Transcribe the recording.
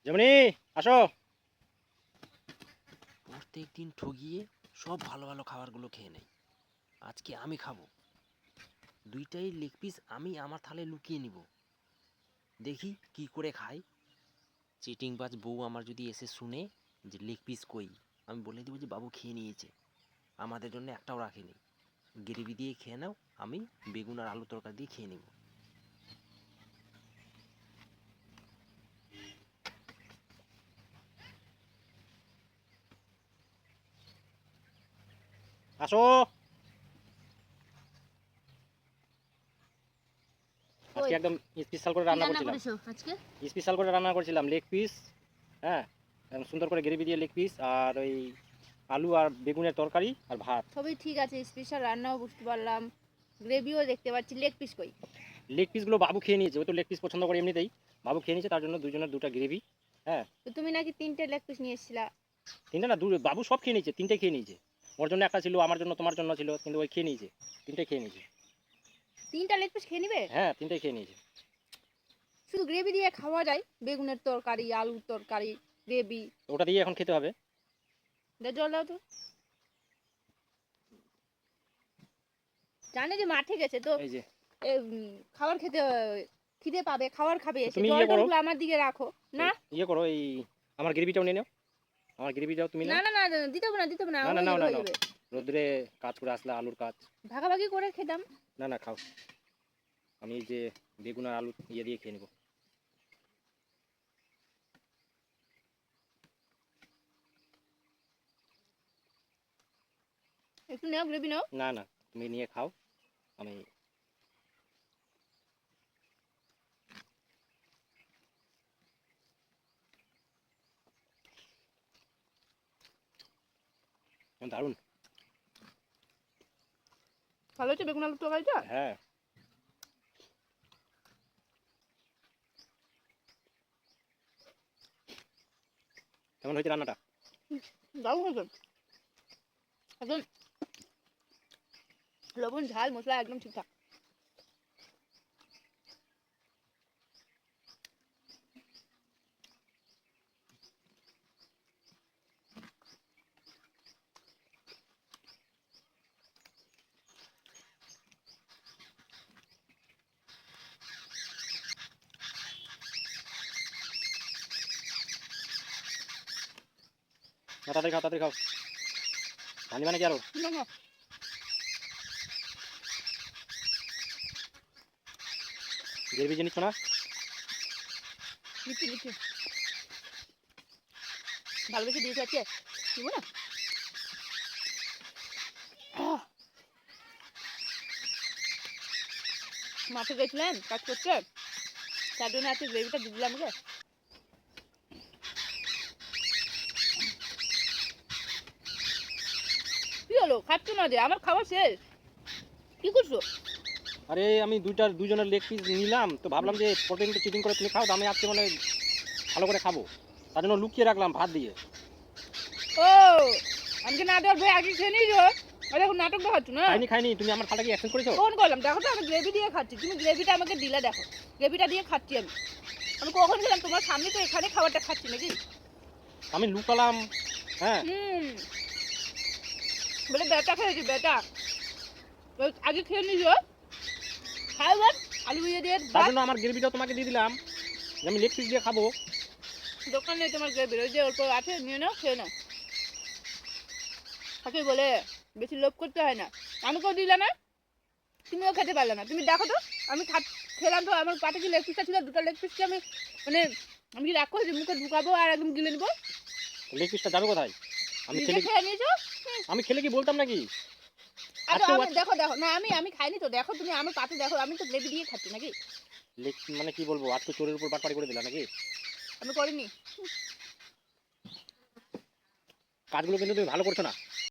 যেমনি আসো। প্রত্যেক দিন ঠগিয়ে সব ভালো ভালো খাবারগুলো খেয়ে নেয়। আজকে আমি খাবো। দুইটাই লেগ পিস আমি আমার থালে লুকিয়ে নিব। দেখি কি করে খাই। চিটিংবাজ বউ আমার যদি এসে শুনে যে লেগ পিস কই, আমি বলে দেবো যে বাবু খেয়ে নিয়েছে, আমাদের জন্য একটাও রাখেনি। গ্রেভি দিয়ে খেয়ে নাও, আমি বেগুন আর আলু তরকারি দিয়ে খেয়ে নেব। আসো। আজকে একদম স্পেশাল করে রান্না করছিলাম। স্পেশাল করে রান্না করছিলাম লেগ পিস। হ্যাঁ, একদম সুন্দর করে গ্রেভি দিয়ে লেগ পিস আর ওই আলু আর বেগুনের তরকারি আর ভাত। সবই ঠিক আছে, স্পেশাল রান্নাও বুঝতে পারলাম, গ্রেভিও দেখতে পাচ্ছি, লেগ পিস কই? লেগ পিসগুলো বাবু খেয়ে নিয়েছে, ও তো লেগ পিস পছন্দ করে এমনিতেই। বাবু খেয়ে নিয়েছে, তার জন্য দুজনের দুটো গ্রেভি। হ্যাঁ। তো তুমি নাকি 3টে লেগ পিস নিয়ে এসেছিলা? তিনটে না, বাবু সব খেয়ে নিয়েছে, তিনটে খেয়ে নিয়েছে। ওর জন্য একটা ছিল, আমার জন্য, তোমার জন্য ছিল, কিন্তু ওই খেয়ে নিয়েছে, তিনটে খেয়ে নিয়েছে। 3টা লেগ পিস খেয়ে নিবে? হ্যাঁ, তিনটে খেয়ে নিয়েছে। শুধু গ্রেভি দিয়ে খাওয়া যায়? বেগুনের তরকারি, আলুর তরকারি, গ্রেভি। ওটা দিয়ে এখন খেতে হবে। জল দাও তো। জানে যে মাঠে গেছে তো এই যে খাবার খেতে, খিদে পাবে, খাবার খাবে, এসে তুমি জল টলগুলো আমার দিকে রাখো না। ইয়ে করো, এই আমার গ্রেভিটাও নিয়ে নাও, আমার গ্রেভিটাও তুমি না নাও। না না, দিতে হবে না, দিতে হবে না, না না, নাও হয়ে নাও, যাবে। রোদ্রে কাজ করে আসলে আলুর কাজ। ভাগাভাগি করে খেতাম। না না, খাও। আমি এই যে বেগুন আর আলু ইয়ে দিয়ে খেয়ে নেবো। একটু নাও, গ্রেভি নাও। না না, তুমি নিয়ে খাও, আমি দারুণ। ভালো হচ্ছে বেগুন আলুর তরকারিটা? হ্যাঁ, কেমন হয়েছে রান্নাটা? দারুণ হয়েছে একদম। লবণ ঝাল মশলা একদম ঠিকঠাক। না, তাড়াতাড়ি খাও, তাড়াতাড়ি খাও। ভানি মানে কি আরো? না না, গ্রেভি যে নিচ্ছ না? নিচ্ছি নিচ্ছি, ভালোবেসে দিয়েছে আজকে, দিব না। মাঠে গেছিলেন কাজ করতে, তার জন্য আজকে গ্রেভিটা দিয়ে দিলাম আমাকে। কি হলো, খাচ্ছ না যে? আমার খাওয়া শেষ, কি করছো? আরে আমি দুজনের লেগ পিস নিলাম, তো ভাবলাম যে প্রতিদিন চিটিং করে তুমি খাও, তো আমি আজকে মানে ভালো করে খাবো, তার জন্য লুকিয়ে রাখলাম ভাত দিয়ে। ও, আমাকে না দেওয়ার ভয় আগে খেয়ে নিয়েছো, আর এখন নাটক দেখাচ্ছ না? খাইনি খাইনি, তুমি আমার খালটা কি অ্যাকসেপ্ট করেছো? ফোন করলাম, দেখো তো আমি গ্রেভি দিয়ে খাচ্ছি, তুমি গ্রেভিটা আমাকে দিলে, দেখো গ্রেভিটা দিয়ে খাচ্ছি আমি। আমি কখন গেলাম তোমার সামনে, তো এখানে খাবারটা খাচ্ছি নাকি? আমি লুকালাম। হ্যাঁ, বলে বেটা খেয়েছি, বেটা আগে খেয়ে নিছো, খাইবার আলু ভুজিয়া দিয়ে তার ভাত। জন্য আমার গ্রেভিটাও তোমাকে দিয়ে দিলাম, যে আমি লেগ পিস দিয়ে খাবো। দোকানে তোমার গ্রেভি ওই যে অল্প আছে, নিয়ে নাও, খেয়ে নাও। তাকে বলে বেশি লোভ করতে হয় না। আমাকেও দিলে না, তুমিও খেতে পারলে না। তুমি দেখো তো, আমি খেলাম তো, আমার পাতে কি লেগ পিসটা ছিল, দুটো লেগ পিসকে আমি মানে আমি কি রাগ করছি, মুখে ঢুকাবো আর একদম গিলে নিবো? লেগ পিসটা যাবে কোথায়? আমি নিজে খেলে খেয়ে নিয়েছো। আমি খেলে কি বলতাম নাকি? আরে আজকে আমি দেখো দেখো না, আমি খাইনি তো, দেখো তুমি আমার পাতে দেখো, আমি তো গ্রেভি দিয়ে খাচ্ছি নাকি? লেগ মানে কি বলবো, আজকে চোরের উপর বাটপাড়ি করে দিলা নাকি? আমি করিনি। কাজগুলো কিন্তু তুমি ভালো করছো না।